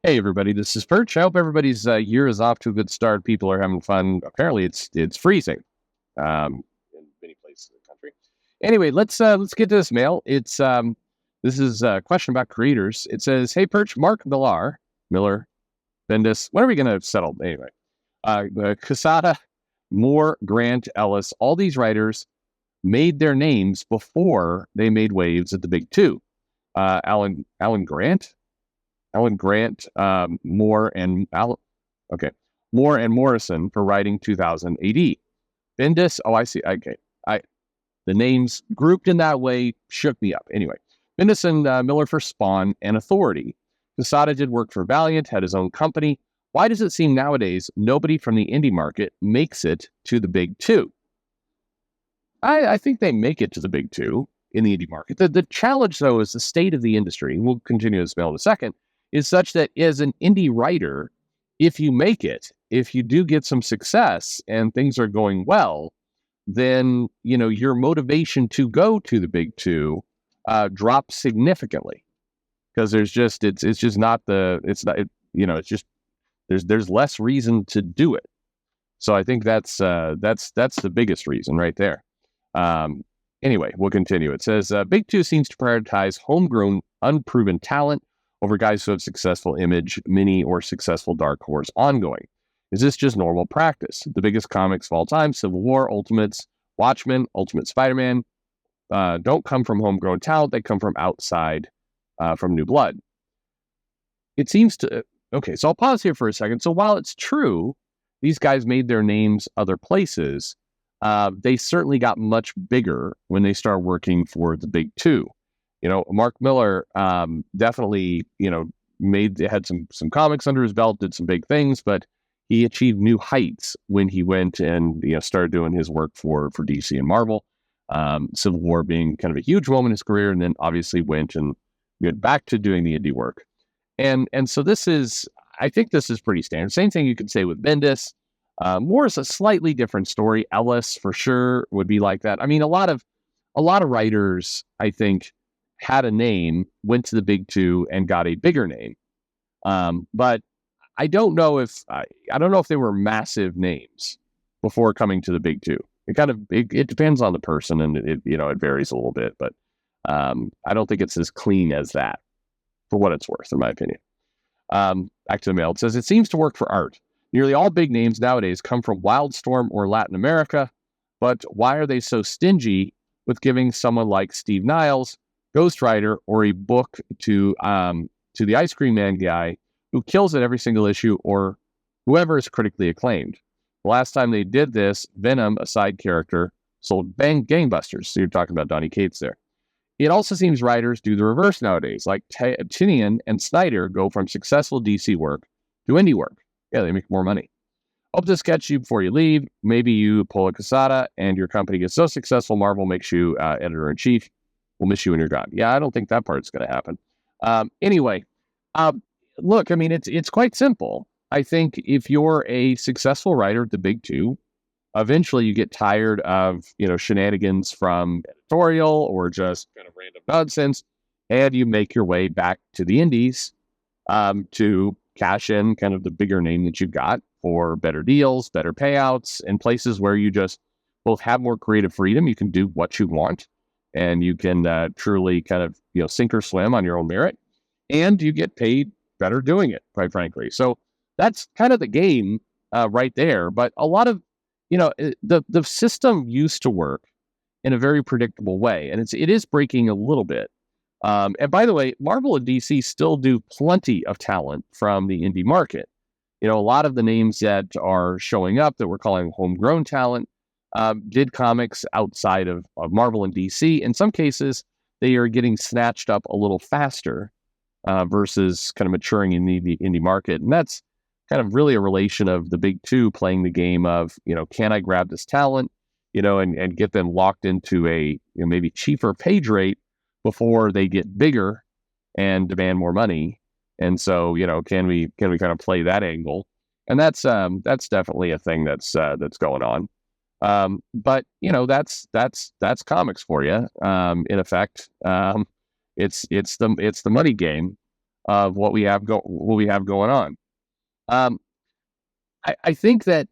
Hey everybody, this is Perch. I hope everybody's year is off to a good start. People are having fun. Apparently, it's freezing in many places in the country. Anyway, let's get to this mail. This is a question about creators. It says, "Hey Perch, Mark Miller, Bendis. When are we going to settle?" Anyway, Casada, Moore, Grant, Ellis, all these writers made their names before they made waves at the big two. Alan Grant. Alan Grant, Moore and Morrison for writing 2000 AD. Bendis, oh, I see. Okay, the names grouped in that way shook me up. Anyway, Bendis and Miller for Spawn and Authority. Quesada did work for Valiant, had his own company. Why does it seem nowadays nobody from the indie market makes it to the big two? I think they make it to the big two in the indie market. The challenge, though, is the state of the industry. And we'll continue this mail in a second. Is such that as an indie writer, if you make it, if you do get some success and things are going well, then your motivation to go to the big two drops significantly because there's just there's less reason to do it. So I think that's the biggest reason right there. Anyway, we'll continue. It says Big Two seems to prioritize homegrown, unproven talent over guys who have successful Image, Mini, or successful Dark Horse ongoing. Is this just normal practice? The biggest comics of all time, Civil War, Ultimates, Watchmen, Ultimate Spider-Man, don't come from homegrown talent. They come from outside, from new blood. It seems to... Okay, so I'll pause here for a second. So while it's true, these guys made their names other places, they certainly got much bigger when they started working for the big two. Mark Miller definitely, had some comics under his belt, did some big things, but he achieved new heights when he went and started doing his work for DC and Marvel. Civil War being kind of a huge moment in his career, and then obviously went back to doing the indie work. And so I think this is pretty standard. Same thing you could say with Bendis. Moore is a slightly different story. Ellis for sure would be like that. I mean, a lot of writers, I think, had a name, went to the big two, and got a bigger name. But I don't know if they were massive names before coming to the big two. It depends on the person, and it varies a little bit. But I don't think it's as clean as that, for what it's worth, in my opinion. Back to the mail. It says, it seems to work for art. Nearly all big names nowadays come from Wildstorm or Latin America, but why are they so stingy with giving someone like Steve Niles, Ghostwriter, or a book to the Ice Cream Man guy who kills it every single issue, or whoever is critically acclaimed? The last time they did this, Venom, a side character, sold gangbusters. So you're talking about Donny Cates there. It also seems writers do the reverse nowadays, like Tinian and Snyder go from successful DC work to indie work. Yeah, they make more money. Hope to sketch you before you leave. Maybe you pull a Quesada and your company gets so successful, Marvel makes you editor-in-chief. We'll miss you when you're gone. Yeah, I don't think that part's going to happen. Anyway, look, I mean, it's quite simple. I think if you're a successful writer at the big two, eventually you get tired of, shenanigans from editorial or just kind of random nonsense, and you make your way back to the indies to cash in kind of the bigger name that you've got for better deals, better payouts, and places where you just both have more creative freedom. You can do what you want, and you can truly kind of, sink or swim on your own merit, and you get paid better doing it, quite frankly. So that's kind of the game right there. But a lot of, the system used to work in a very predictable way, and it is breaking a little bit. And by the way, Marvel and DC still do plenty of talent from the indie market. A lot of the names that are showing up that we're calling homegrown talent did comics outside of Marvel and DC. In some cases, they are getting snatched up a little faster versus kind of maturing in the indie market. And that's kind of really a relation of the big two playing the game of, can I grab this talent, and get them locked into a maybe cheaper page rate before they get bigger and demand more money. And so, can we kind of play that angle? And that's definitely a thing that's going on. But that's comics for you. In effect, it's the money game. of what we have going on. Um, I think that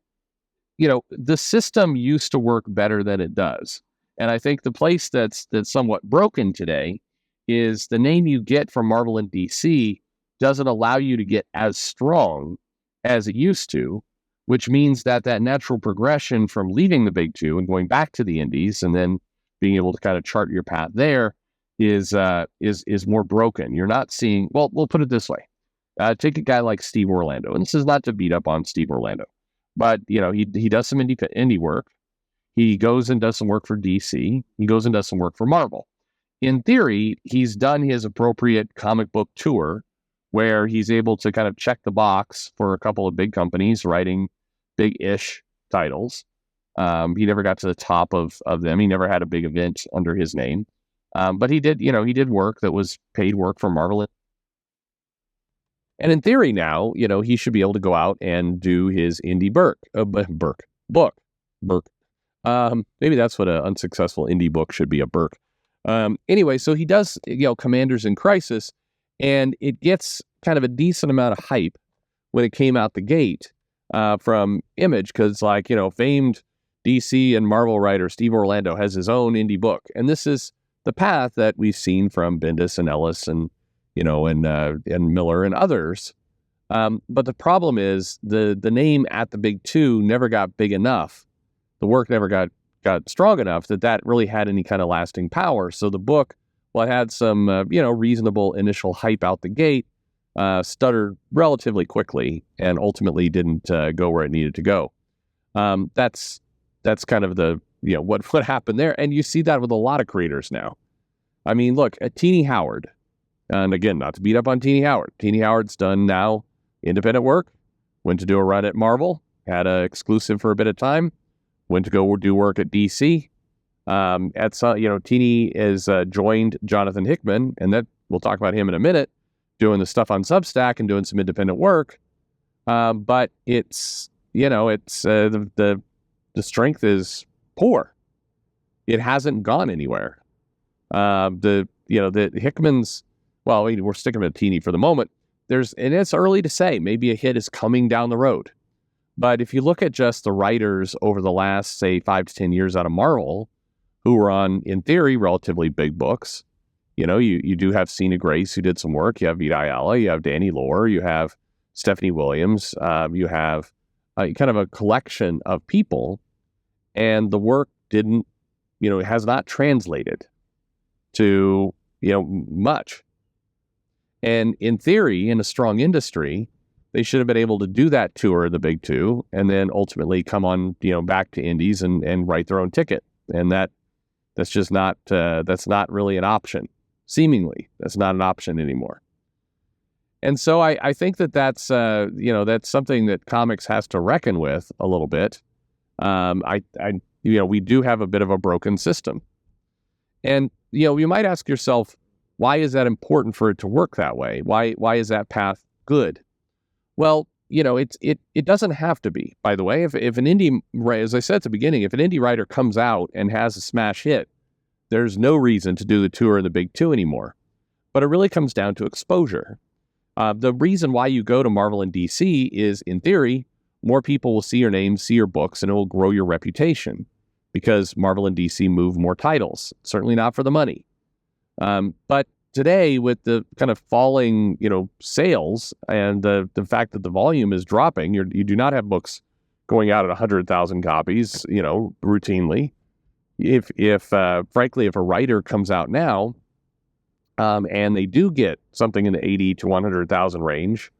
the system used to work better than it does, and I think the place that's somewhat broken today is the name you get from Marvel and DC doesn't allow you to get as strong as it used to, which means that natural progression from leaving the big two and going back to the indies and then being able to kind of chart your path there is more broken. You're not seeing. Well, we'll put it this way. Take a guy like Steve Orlando, and this is not to beat up on Steve Orlando, but he does some indie work. He goes and does some work for DC. He goes and does some work for Marvel. In theory, he's done his appropriate comic book tour where he's able to kind of check the box for a couple of big companies writing big-ish titles. He never got to the top of them. He never had a big event under his name. But he did work that was paid work for Marvel. And in theory now, he should be able to go out and do his indie book. Maybe that's what an unsuccessful indie book should be, a Burke. Anyway, so he does, Commanders in Crisis, and it gets kind of a decent amount of hype when it came out the gate from Image, because famed DC and Marvel writer Steve Orlando has his own indie book. And this is the path that we've seen from Bendis and Ellis and Miller and others. But the problem is the name at the big two never got big enough. The work never got strong enough that really had any kind of lasting power. So the book, while it had some, reasonable initial hype out the gate, stuttered relatively quickly and ultimately didn't go where it needed to go. That's kind of the, what happened there. And you see that with a lot of creators now. I mean, look at Teenie Howard. And again, not to beat up on Teenie Howard. Teenie Howard's done now independent work, went to do a run at Marvel, had an exclusive for a bit of time, went to go do work at DC. Teenie is joined Jonathan Hickman, and that we'll talk about him in a minute, doing the stuff on Substack and doing some independent work. But it's the strength is poor. It hasn't gone anywhere. The Hickman's. Well, we're sticking with Teenie for the moment. And it's early to say. Maybe a hit is coming down the road. But if you look at just the writers over the last, say, 5 to 10 years out of Marvel, who were on, in theory, relatively big books, you do have Cena Grace, who did some work. You have Vita Ayala. You have Danny Lore. You have Stephanie Williams. You have kind of a collection of people. And the work has not translated to, much. And in theory, in a strong industry, they should have been able to do that tour of the big two and then ultimately come on, back to indies and write their own ticket. And that's just not, that's not really an option. Seemingly, that's not an option anymore. And so I think that's something that comics has to reckon with a little bit. We do have a bit of a broken system. And, you might ask yourself, why is that important for it to work that way? Why is that path good? Well, it doesn't have to be, by the way. If an indie, as I said at the beginning, if an indie writer comes out and has a smash hit, there's no reason to do the tour in the big two anymore. But it really comes down to exposure. The reason why you go to Marvel and DC is, in theory, more people will see your name, see your books, and it will grow your reputation because Marvel and DC move more titles. Certainly not for the money. But today, with the kind of falling, sales and the fact that the volume is dropping, you do not have books going out at 100,000 copies, routinely. Frankly, if a writer comes out now, and they do get something in the 80 to 100,000 range,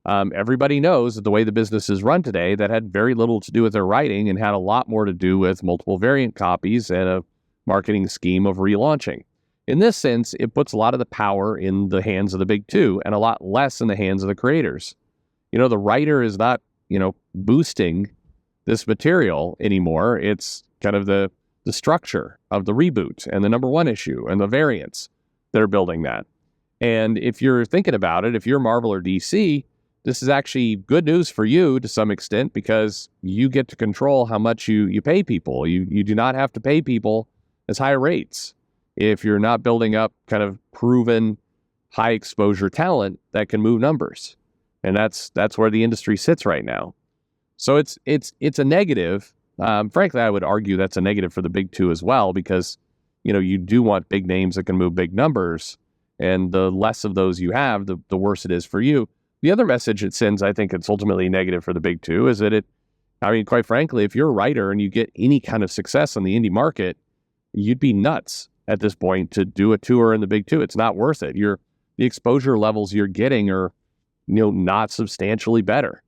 everybody knows that the way the business is run today, that had very little to do with their writing and had a lot more to do with multiple variant copies and a marketing scheme of relaunching. In this sense, it puts a lot of the power in the hands of the big two and a lot less in the hands of the creators. The writer is not, boosting this material anymore. It's kind of the structure of the reboot and the number one issue and the variants that are building that. And if you're thinking about it, if you're Marvel or DC, this is actually good news for you to some extent because you get to control how much you pay people. You do not have to pay people as high rates if you're not building up kind of proven, high exposure talent that can move numbers. And that's where the industry sits right now. So it's a negative. Frankly, I would argue that's a negative for the big two as well, because, you do want big names that can move big numbers. And the less of those you have, the worse it is for you. The other message it sends, I think it's ultimately negative for the big two, is that quite frankly, if you're a writer and you get any kind of success on the indie market, you'd be nuts at this point to do a tour in the big two. It's not worth it. The exposure levels you're getting are, not substantially better.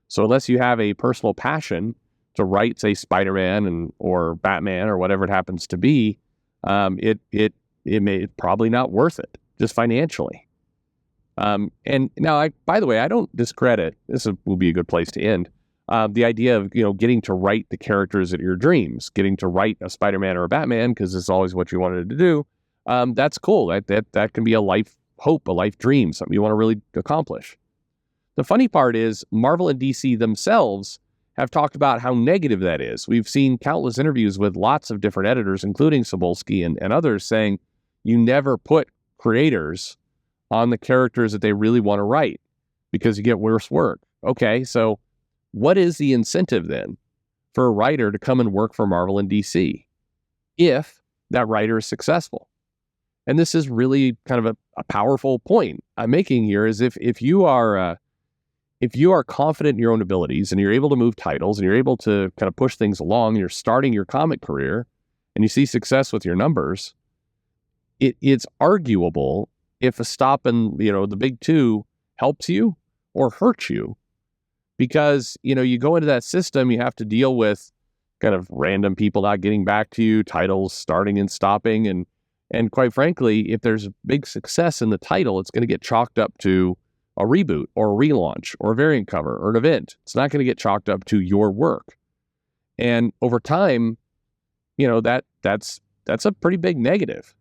So unless you have a personal passion to write, say, Spider-Man or Batman or whatever it happens to be, it's probably not worth it, just financially. And now, by the way, I don't discredit, will be a good place to end, the idea of, getting to write the characters of your dreams, getting to write a Spider-Man or a Batman, because it's always what you wanted to do. That's cool. That can be a life hope, a life dream, something you want to really accomplish. The funny part is Marvel and DC themselves have talked about how negative that is. We've seen countless interviews with lots of different editors, including Cebulski and others, saying you never put creators on the characters that they really want to write because you get worse work. Okay, so what is the incentive then for a writer to come and work for Marvel and DC if that writer is successful? And this is really kind of a powerful point I'm making here, is if you are confident in your own abilities and you're able to move titles and you're able to kind of push things along, and you're starting your comic career and you see success with your numbers, it's arguable if a stop in, the big two helps you or hurts you. Because, you go into that system, you have to deal with kind of random people not getting back to you, titles starting and stopping. And quite frankly, if there's a big success in the title, it's going to get chalked up to a reboot or a relaunch or a variant cover or an event. It's not going to get chalked up to your work. And over time, that's a pretty big negative.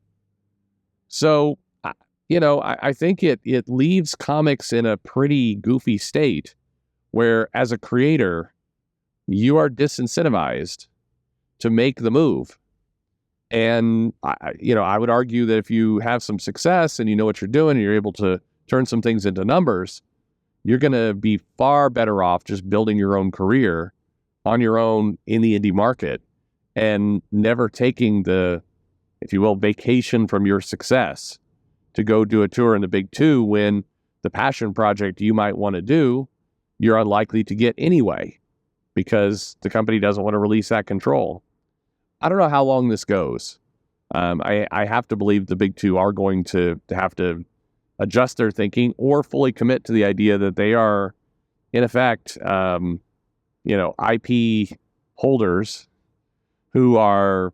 So, I think it leaves comics in a pretty goofy state where, as a creator, you are disincentivized to make the move. And, I would argue that if you have some success and you know what you're doing and you're able to turn some things into numbers, you're going to be far better off just building your own career on your own in the indie market and never taking the, if you will, vacation from your success to go do a tour in the big two, when the passion project you might want to do, you're unlikely to get anyway because the company doesn't want to release that control. I don't know how long this goes. I have to believe the big two are going to have to adjust their thinking or fully commit to the idea that they are, in effect, IP holders who are,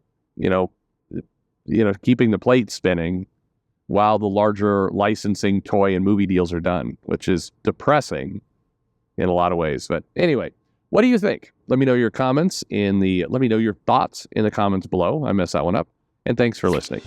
keeping the plate spinning while the larger licensing, toy, and movie deals are done, which is depressing in a lot of ways. But anyway, what do you think? Let me know your thoughts in the comments below. I messed that one up. And thanks for listening.